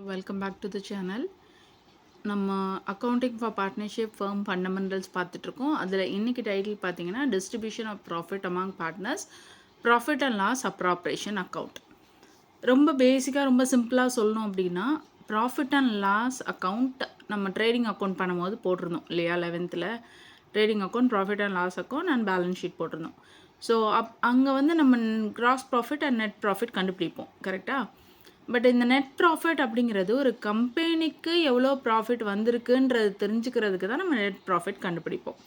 Welcome back to the channel. நம்ம accounting for partnership firm fundamentals பார்த்துட்ருக்கோம். அதில் இன்றைக்கி டைட்டில் பார்த்தீங்கன்னா distribution of profit among partners, profit and loss appropriation account. ரொம்ப பேசிக்காக ரொம்ப சிம்பிளாக சொல்லணும் அப்படின்னா, ப்ராஃபிட் அண்ட் லாஸ் அக்கவுண்ட் நம்ம ட்ரேடிங் அக்கௌண்ட் பண்ணும்போது போட்டிருந்தோம் இல்லையா? 11th trading account, profit and loss account and balance sheet போட்டிருந்தோம். ஸோ அங்கே வந்து நம்ம gross profit and net profit கண்டுபிடிப்போம், கரெக்டாக? பட் இந்த நெட் ப்ராஃபிட் அப்படிங்கிறது ஒரு கம்பெனிக்கு எவ்வளோ ப்ராஃபிட் வந்திருக்குன்றது தெரிஞ்சுக்கிறதுக்கு தான் நம்ம நெட் ப்ராஃபிட் கண்டுபிடிப்போம்.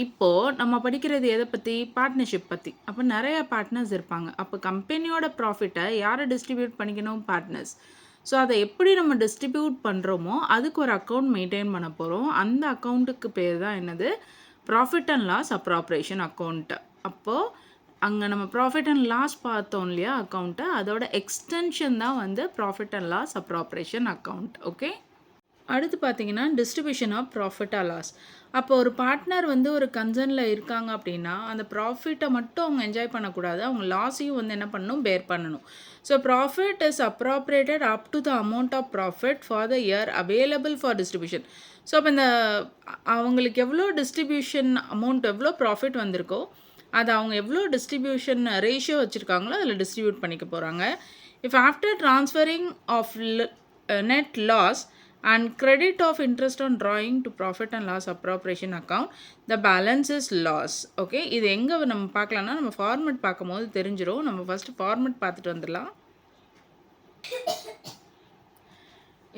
இப்போது நம்ம படிக்கிறது எதை பற்றி? பார்ட்னர்ஷிப் பற்றி. அப்போ நிறைய பார்ட்னர்ஸ் இருப்பாங்க. அப்போ கம்பெனியோட ப்ராஃபிட்டை யாரை டிஸ்ட்ரிபியூட் பண்ணிக்கணும்? பார்ட்னர்ஸ். ஸோ அதை எப்படி நம்ம டிஸ்ட்ரிபியூட் பண்ணுறோமோ அதுக்கு ஒரு அக்கௌண்ட் மெயின்டைன் பண்ண போகிறோம். அந்த அக்கௌண்ட்டுக்கு பேர் தான் என்னது? Profit and loss appropriation account. அப்போது அங்கே நம்ம ப்ராஃபிட் அண்ட் லாஸ் பார்த்தோம் இல்லையா அக்கௌண்ட்டை, அதோட எக்ஸ்டென்ஷன் தான் வந்து profit and loss appropriation account. Okay, அடுத்து பார்த்தீங்கன்னா distribution of profit or loss. அப்போ ஒரு பார்ட்னர் வந்து ஒரு கன்சர்னில் இருக்காங்க அப்படின்னா அந்த ப்ராஃபிட்டை மட்டும் அவங்க என்ஜாய் பண்ணக்கூடாது, அவங்க லாஸையும் வந்து என்ன பண்ணணும்? பேர் பண்ணணும். So profit is appropriated up to the amount of profit for the year available for distribution. So அப்போ இந்த அவங்களுக்கு எவ்வளோ டிஸ்ட்ரிபியூஷன் அமௌண்ட், எவ்வளோ ப்ராஃபிட் வந்திருக்கோ அது அவங்க எவ்வளோ டிஸ்ட்ரிபியூஷன் ரேஷியோ வச்சுருக்காங்களோ அதில் டிஸ்ட்ரிபியூட் பண்ணிக்க போகிறாங்க. If after transferring of net loss and credit of interest on drawing to profit and loss appropriation account the balance is loss. Okay, இது எங்கே நம்ம பார்க்கலாம்னா நம்ம ஃபார்மெட் பார்க்கும்போது தெரிஞ்சிடும். நம்ம ஃபஸ்ட்டு ஃபார்மெட் பார்த்துட்டு வந்துடலாம்.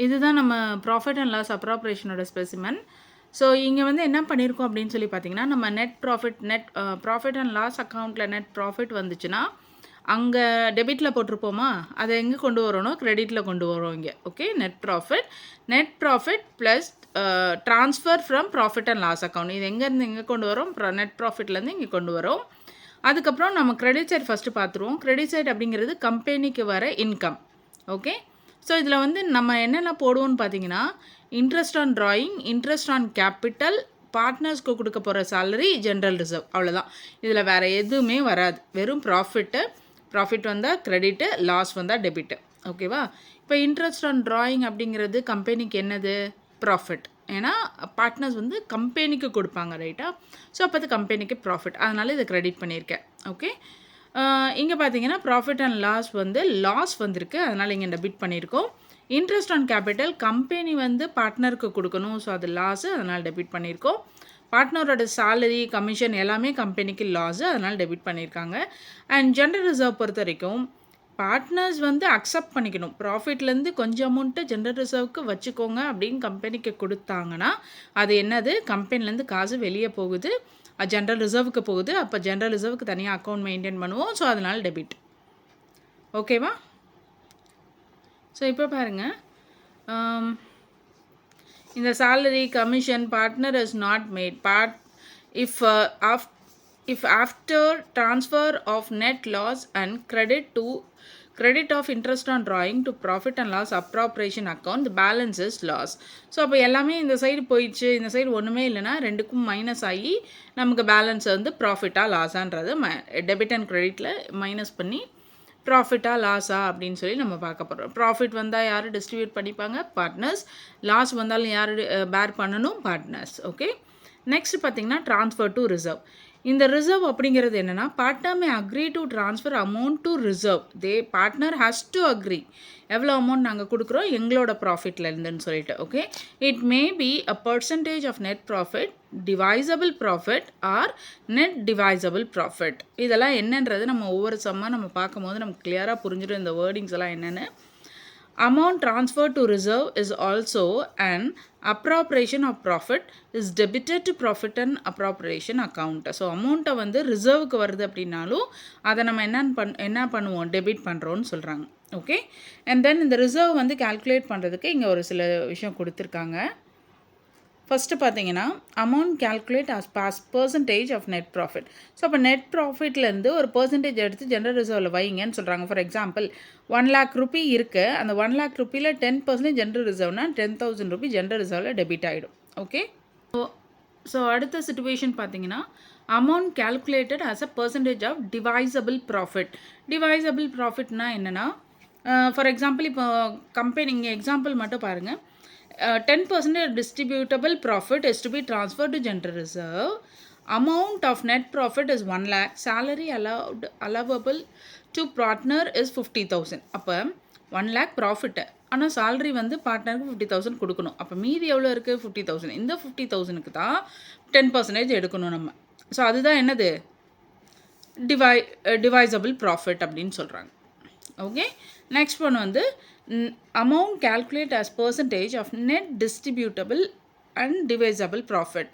இதுதான் நம்ம ப்ராஃபிட் அண்ட் லாஸ் அப்ராப்ரேஷனோட ஸ்பெசிமன். ஸோ இங்கே வந்து என்ன பண்ணியிருக்கோம் அப்படின்னு சொல்லி பார்த்தீங்கன்னா, நம்ம நெட் ப்ராஃபிட் அண்ட் லாஸ் அக்கௌண்ட்டில் நெட் ப்ராஃபிட் வந்துச்சுன்னா அங்கே டெபிட்டில் போட்டிருப்போமா, அதை எங்கே கொண்டு வரணும்? கிரெடிட்டில் கொண்டு வரோம் இங்கே. Okay, net profit plus transfer from profit and loss account. இது எங்கேருந்து எங்கே கொண்டு வரோம்? நெட் ப்ராஃபிட்லேருந்து இங்கே கொண்டு வரோம். அதுக்கப்புறம் நம்ம கிரெடிட் சைட் ஃபஸ்ட்டு பார்த்துருவோம். கிரெடிட் சைட் அப்படிங்கிறது கம்பெனிக்கு வர இன்கம். ஓகே, ஸோ இதில் வந்து நம்ம என்னென்ன போடுவோம்னு பார்த்தீங்கன்னா, interest on drawing, interest on capital, பார்ட்னர்ஸ்க்கு கொடுக்க போகிற சேலரி, ஜென்ரல் ரிசர்வ், அவ்வளோதான். இதில் வேறு எதுவுமே வராது. வெறும் ப்ராஃபிட் வந்தால் கிரெடிட்டு, லாஸ் வந்தால் டெபிட்டு. ஓகேவா? இப்போ இன்ட்ரெஸ்ட் ஆன் ட்ராயிங் அப்படிங்கிறது கம்பெனிக்கு என்னது? ப்ராஃபிட். ஏன்னா பார்ட்னர்ஸ் வந்து கம்பெனிக்கு கொடுப்பாங்க, ரைட்டா? ஸோ அப்போ அது கம்பெனிக்கு ப்ராஃபிட், அதனால் இதை கிரெடிட் பண்ணியிருக்கேன். ஓகே, இங்கே பார்த்தீங்கன்னா ப்ராஃபிட் அண்ட் லாஸ் வந்து லாஸ் வந்திருக்கு, அதனால் இங்கே டெபிட் பண்ணியிருக்கோம். இன்ட்ரெஸ்ட் ஆன் கேபிட்டல் கம்பெனி வந்து பார்ட்னருக்கு கொடுக்கணும், ஸோ அது லாஸு, அதனால் டெபிட் பண்ணியிருக்கோம். பார்ட்னரோட சேலரி, கமிஷன் எல்லாமே கம்பெனிக்கு லாஸு, அதனால் டெபிட் பண்ணியிருக்காங்க. அண்ட் ஜென்ரல் ரிசர்வ் பொறுத்த வரைக்கும் பார்ட்னர்ஸ் வந்து அக்செப்ட் பண்ணிக்கணும். ப்ராஃபிட்லேருந்து கொஞ்சம் அமௌண்ட்டு ஜென்ரல் ரிசர்வுக்கு வச்சுக்கோங்க அப்படின்னு கம்பெனிக்கு கொடுத்தாங்கன்னா அது என்னது? கம்பெனிலேருந்து காசு வெளியே போகுது, ஜென்ரல் ரிசர்வுக்கு போகுது. அப்போ ஜென்ரல் ரிசர்வுக்கு தனியாக அக்கௌண்ட் மெயின்டைன் பண்ணுவோம், ஸோ அதனால் டெபிட். ஓகேவா? ஸோ இப்போ பாருங்கள், இந்த salary, commission partner is not made if after transfer of net loss and credit of interest on drawing to profit and loss appropriation account the balance is loss. So அப்போ எல்லாமே இந்த side போயிடுச்சு, இந்த side ஒன்றுமே இல்லைன்னா ரெண்டுக்கும் minus ஆகி நமக்கு பேலன்ஸ் வந்து ப்ராஃபிட்டாக லாஸான்றது டெபிட் அண்ட் கிரெடிட்டில் மைனஸ் பண்ணி ப்ராஃபிட்டாக லாஸா அப்படின்னு சொல்லி நம்ம பார்க்க போகிறோம். ப்ராஃபிட் வந்தால் யார் டிஸ்ட்ரிபியூட் பண்ணிப்பாங்க? பார்ட்னர்ஸ். லாஸ் வந்தாலும் யார் பேர் பண்ணணும்? பார்ட்னர்ஸ். ஓகே, நெக்ஸ்ட் பார்த்தீங்கன்னா ட்ரான்ஸ்ஃபர் டு ரிசர்வ். இந்த ரிசர்வ் அப்படிங்கிறது என்னென்னா, partner may agree to transfer amount to reserve. Partner has to agree எவ்வளோ அமௌண்ட் நாங்கள் கொடுக்குறோம் எங்களோட ப்ராஃபிட்லேருந்துன்னு சொல்லிட்டு. Okay, it may be a percentage of net profit, divisible profit or net divisible profit. இதெல்லாம் என்னன்றது நம்ம ஒவ்வொரு சம்மாக நம்ம பார்க்கும்போது நமக்கு கிளியராக புரிஞ்சிடும் இந்த வேர்டிங்ஸ் எல்லாம் என்னென்னு. Amount transferred to reserve is also an appropriation of profit is debited to profit and appropriation account. So அமௌண்ட்டை வந்து ரிசர்வுக்கு வருது அப்படின்னாலும் அதை நம்ம என்ன பண்ணுவோம்? டெபிட் பண்ணுறோன்னு சொல்கிறாங்க. ஓகே, அண்ட் தென் இந்த ரிசர்வ் வந்து கால்குலேட் பண்ணுறதுக்கு இங்கே ஒரு சில விஷயம் கொடுத்துருக்காங்க. ஃபஸ்ட்டு பார்த்தீங்கன்னா amount calculate as percentage of net profit. So அப்போ நெட் ப்ராஃபிட்லேருந்து ஒரு பர்சன்டேஜ் எடுத்து ஜென்ரல் ரிசர்வில் வைங்கன்னு சொல்கிறாங்க. ஃபார் எக்ஸாம்பிள் 1 lakh ரூபி இருக்குது, அந்த 1 lakh ரூபியில் 10% ஜென்ரல் ரிசர்வ்னா 10,000 ரூபி ஜென்ரல் ரிசர்வில் டெபிட் ஆகிடும். ஓகே, ஸோ அடுத்த சிச்சுவேஷன் பார்த்தீங்கன்னா amount calculated as a percentage of divisible profit. Divisible ப்ராஃபிட்னா என்னென்னா, ஃபார் எக்ஸாம்பிள் இப்போ கம்பெனி இங்கே எக்ஸாம்பிள் மட்டும் பாருங்கள். 10% distributable profit is to be transferred to general reserve. Amount of net profit is 1 lakh. Salary allowable to partner is 50,000. அப்போ 1 lakh profit, ஆனால் salary வந்து பார்ட்னருக்கு 50,000 கொடுக்கணும். அப்போ மீதி எவ்வளோ இருக்குது? 50,000. இந்த 50,000க்கு தான் 10% எடுக்கணும் நம்ம. ஸோ அதுதான் என்னது? டிவைசபிள் ப்ராஃபிட் அப்படின்னு சொல்கிறாங்க. ஓகே, நெக்ஸ்ட் ஒன் வந்து amount calculate as percentage of net distributable and divisible profit.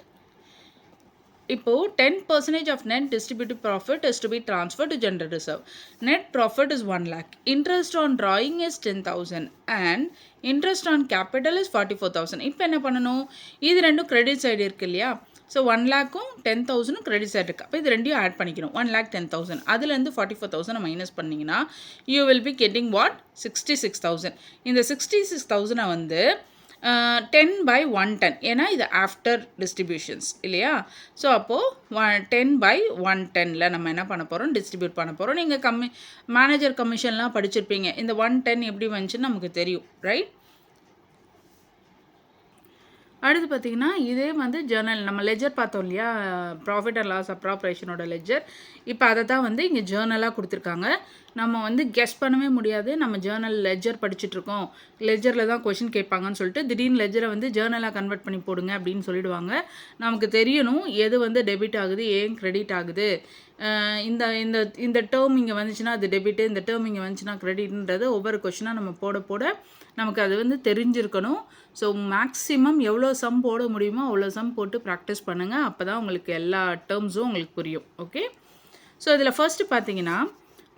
இப்போ 10% of net distributable profit is to be transferred to general reserve. Net profit is 1 lakh. Interest on drawing is 10,000 and interest on capital is 44,000. இப்போ என்ன பண்ணணும்? இது ரெண்டும் credit side இருக்கு இல்லையா? So 1 லேக்கும் 10,000 credit side இருக்குது. அப்போ இது ரெண்டையும் ஆட் பண்ணிக்கணும். 1 lakh 10,000 அதுலேருந்து 44,000 மைனஸ் பண்ணிங்கன்னா you will be getting what? 66,000. இந்த 66,000 வந்து 10/110, ஏன்னா இது ஆஃப்டர் டிஸ்ட்ரிபியூஷன்ஸ் இல்லையா? ஸோ அப்போது 10/110 நம்ம என்ன பண்ண போகிறோம்? டிஸ்ட்ரிபியூட் பண்ண போகிறோம். நீங்கள் மேனேஜர் கமிஷன்லாம் படிச்சிருப்பீங்க. இந்த 110 எப்படி வந்துச்சுன்னு நமக்கு தெரியும், ரைட்? அடுத்து பார்த்திங்கன்னா இதே வந்து ஜேர்னல் நம்ம லெஜர் பார்த்தோம் இல்லையா? ப்ராஃபிட் அண்ட் லாஸ் அப்ராப்ரேஷனோட லெஜர். இப்போ அதை தான் வந்து இங்கே ஜேர்னலாக கொடுத்துருக்காங்க. நம்ம வந்து கெஸ் பண்ணவே முடியாது. நம்ம ஜேர்னல் லெஜர் படிச்சுட்ருக்கோம், லெஜரில் தான் கொஷின் கேட்பாங்கன்னு சொல்லிட்டு திடீர்னு லெஜரை வந்து ஜேர்னலாக கன்வெர்ட் பண்ணி போடுங்க அப்படின்னு சொல்லிடுவாங்க. நமக்கு தெரியணும் எது வந்து டெபிட் ஆகுது, ஏன் கிரெடிட் ஆகுது. இந்த இந்த இந்த டேர்ம் இங்கே வந்துச்சுன்னா அது டெபிட்டு, இந்த டேர்ம் இங்கே வந்துச்சுன்னா கிரெடிட்ன்றது ஒவ்வொரு கொஷினாக நம்ம போட போட நமக்கு அது வந்து தெரிஞ்சிருக்கணும். ஸோ மேக்ஸிமம் எவ்வளோ சம் போட முடியுமோ அவ்வளோ சம் போட்டு ப்ராக்டிஸ் பண்ணுங்கள். அப்போ தான் உங்களுக்கு எல்லா டேர்ம்ஸும் உங்களுக்கு புரியும். ஓகே, ஸோ இதில் ஃபர்ஸ்ட் பார்த்தீங்கன்னா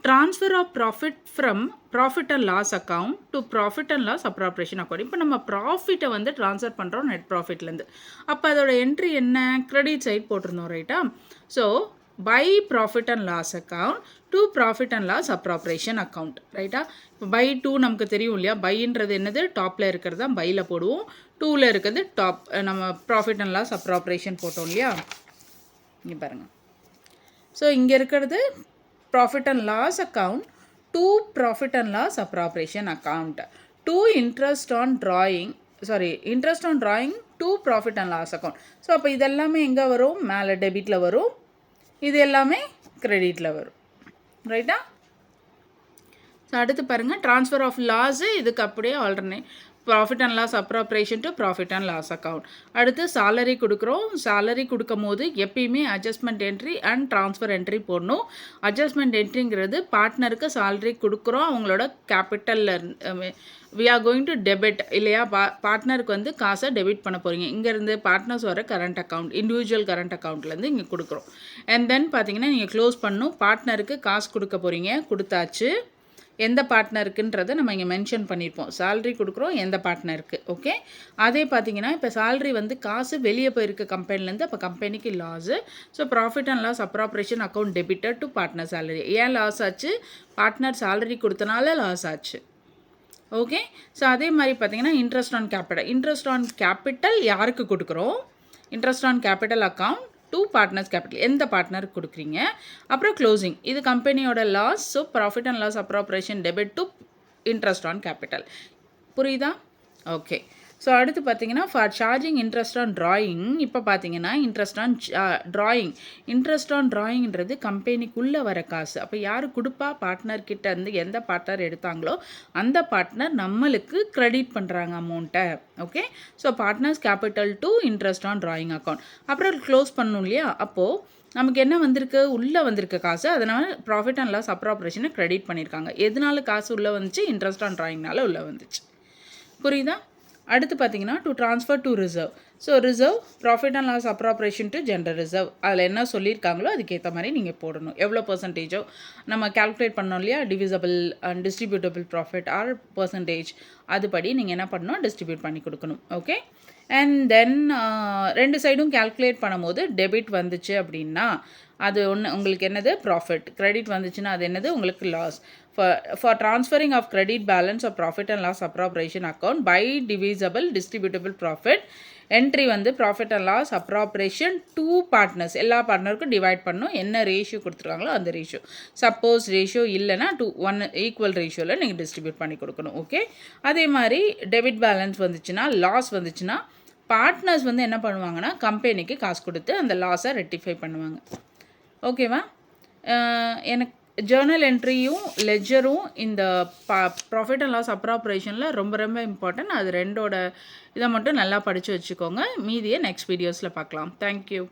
transfer of profit from profit and loss account to profit and loss appropriation account. இப்போ நம்ம ப்ராஃபிட்டை வந்து ட்ரான்ஸ்ஃபர் பண்ணுறோம் நெட் ப்ராஃபிட்லேருந்து. அப்போ அதோட என்ட்ரி என்ன? கிரெடிட் சைட் போட்டிருந்தோம், ரைட்டா? So by profit and loss account to profit and loss appropriation account, ரைட்டா? இப்போ பை டூ நமக்கு தெரியும் இல்லையா? பைன்றது என்னது? டாப்பில் இருக்கிறது தான் பையில் போடுவோம். டூவில் இருக்கிறது டாப் நம்ம ப்ராஃபிட் அண்ட் லாஸ் அப்ராப்ரேஷன் போட்டோம் இல்லையா? இங்கே பாருங்கள். ஸோ இங்கே இருக்கிறது profit and loss account to profit and loss appropriation account to interest on drawing to profit and loss account. So அப்போ இதெல்லாமே எங்கே வரும்? மேலே டெபிட்டில் வரும், இது எல்லாமே கிரெடிட்டில் வரும், ரைட்டா? ஸோ அடுத்து பாருங்கள் ட்ரான்ஸ்ஃபர் ஆஃப் லாஸு, இதுக்கு அப்படியே alternate profit and loss appropriation to profit and loss account. அடுத்து சேலரி கொடுக்குறோம். சேலரி கொடுக்கும் போது எப்பயுமே adjustment entry and transfer entry போடணும். அட்ஜஸ்ட்மெண்ட் என்ட்ரிங்கிறது பார்ட்னருக்கு சேலரி கொடுக்குறோம், அவங்களோட கேபிட்டலில் we are going to debit இல்லையா? பார்ட்னருக்கு வந்து காசை டெபிட் பண்ண போகிறீங்க. இங்கேருந்து பார்ட்னர்ஸ் வர கரண்ட் அக்கௌண்ட், இண்டிவிஜுவல் கரண்ட் அக்கௌண்ட்லேருந்து இங்கே கொடுக்குறோம். அண்ட் தென் பார்த்தீங்கன்னா நீங்கள் க்ளோஸ் பண்ணணும். பார்ட்னருக்கு காசு கொடுக்க போகிறீங்க, கொடுத்தாச்சு. எந்த பார்ட்னருக்குன்றதை நம்ம இங்கே மென்ஷன் பண்ணியிருப்போம். சேலரி கொடுக்குறோம் எந்த பார்ட்னருக்கு. ஓகே, அதே பார்த்தீங்கன்னா இப்போ சேலரி வந்து காசு வெளியே போயிருக்கு கம்பெனிலேருந்து, அப்போ கம்பெனிக்கு loss. So profit and loss appropriation account debited to partner salary. ஏன் லாஸ் ஆச்சு? பார்ட்னர் சேலரி கொடுத்தனால லாஸ் ஆச்சு. ஓகே, ஸோ அதே மாதிரி பார்த்தீங்கன்னா இன்ட்ரெஸ்ட் ஆன் கேபிட்டல் யாருக்கு கொடுக்குறோம்? Interest on capital account to partners capital, எந்த பார்ட்னருக்கு கொடுக்குறீங்க. அப்புறம் க்ளோசிங், இது கம்பெனியோட loss. So profit and loss appropriation debit to interest on capital. புரியுதா? ஓகே, ஸோ அடுத்து பார்த்தீங்கன்னா for charging interest on drawing. இப்போ பார்த்தீங்கன்னா இன்ட்ரெஸ்ட் ஆன் ட்ராயிங்ன்றது கம்பெனிக்குள்ளே வர காசு. அப்போ யார் கொடுப்பா? பார்ட்னர்கிட்ட இருந்து எந்த பார்ட்னர் எடுத்தாங்களோ அந்த பார்ட்னர் நம்மளுக்கு கிரெடிட் பண்ணுறாங்க அமௌண்ட்டை. Okay, so partners capital to interest on drawing account. அப்புறம் க்ளோஸ் பண்ணணும் இல்லையா? அப்போது நமக்கு என்ன வந்திருக்கு? உள்ளே வந்திருக்க காசு. அதனால் ப்ராஃபிட் அண்ட் லாஸ் அப்ராப்ரேஷனை கிரெடிட் பண்ணியிருக்காங்க. எதனால காசு உள்ளே வந்துச்சு? இன்ட்ரெஸ்ட் ஆன் ட்ராயிங்னால உள்ளே வந்துச்சு. புரியுதா? அடுத்து பார்த்தீங்கன்னா to transfer to reserve. So reserve profit and loss appropriation to general reserve. அதில் என்ன சொல்லியிருக்காங்களோ அதுக்கேற்ற மாதிரி நீங்கள் போடணும். எவ்வளோ பர்சன்டேஜோ நம்ம கால்குலேட் பண்ணோம் இல்லையா? Divisible and distributable profit or percentage, அதுபடி நீங்கள் என்ன பண்ணணும்? டிஸ்ட்ரிபியூட் பண்ணி கொடுக்கணும். ஓகே, அண்ட் தென் ரெண்டு சைடும் கால்குலேட் பண்ணும்போது டெபிட் வந்துச்சு அப்படின்னா அது ஒன்று உங்களுக்கு என்னது ப்ராஃபிட். கிரெடிட் வந்துச்சுன்னா அது என்னது உங்களுக்கு loss. For transferring of credit balance of profit and loss appropriation account by divisible distributable profit entry வந்து profit and loss appropriation to partners, எல்லா பார்ட்னருக்கும் டிவைட் பண்ணணும். என்ன ரேஷியோ கொடுத்துருக்காங்களோ அந்த ரேஷியோ. சப்போஸ் ரேஷியோ இல்லைன்னா 1 ஈக்குவல் ரேஷியோவில் நீங்கள் டிஸ்ட்ரிபியூட் பண்ணி கொடுக்கணும். ஓகே. அதே மாதிரி டெபிட் பேலன்ஸ் வந்துச்சுன்னா, லாஸ் வந்துச்சுன்னா பார்ட்னர்ஸ் வந்து என்ன பண்ணுவாங்கன்னா கம்பெனிக்கு காசு கொடுத்து அந்த லாஸை ரெக்டிஃபை பண்ணுவாங்க. ஓகேவா? எனக்கு ஜேர்னல் என்ட்ரியும் லெட்ஜரும் இந்த ப்ராஃபிட் அண்ட் லாஸ் அப்ராப்ரேஷனில் ரொம்ப ரொம்ப இம்பார்ட்டன்ட். அது ரெண்டோட இதை மட்டும் நல்லா படித்து வச்சுக்கோங்க. மீதியை நெக்ஸ்ட் வீடியோஸில் பார்க்கலாம். தேங்க்யூ.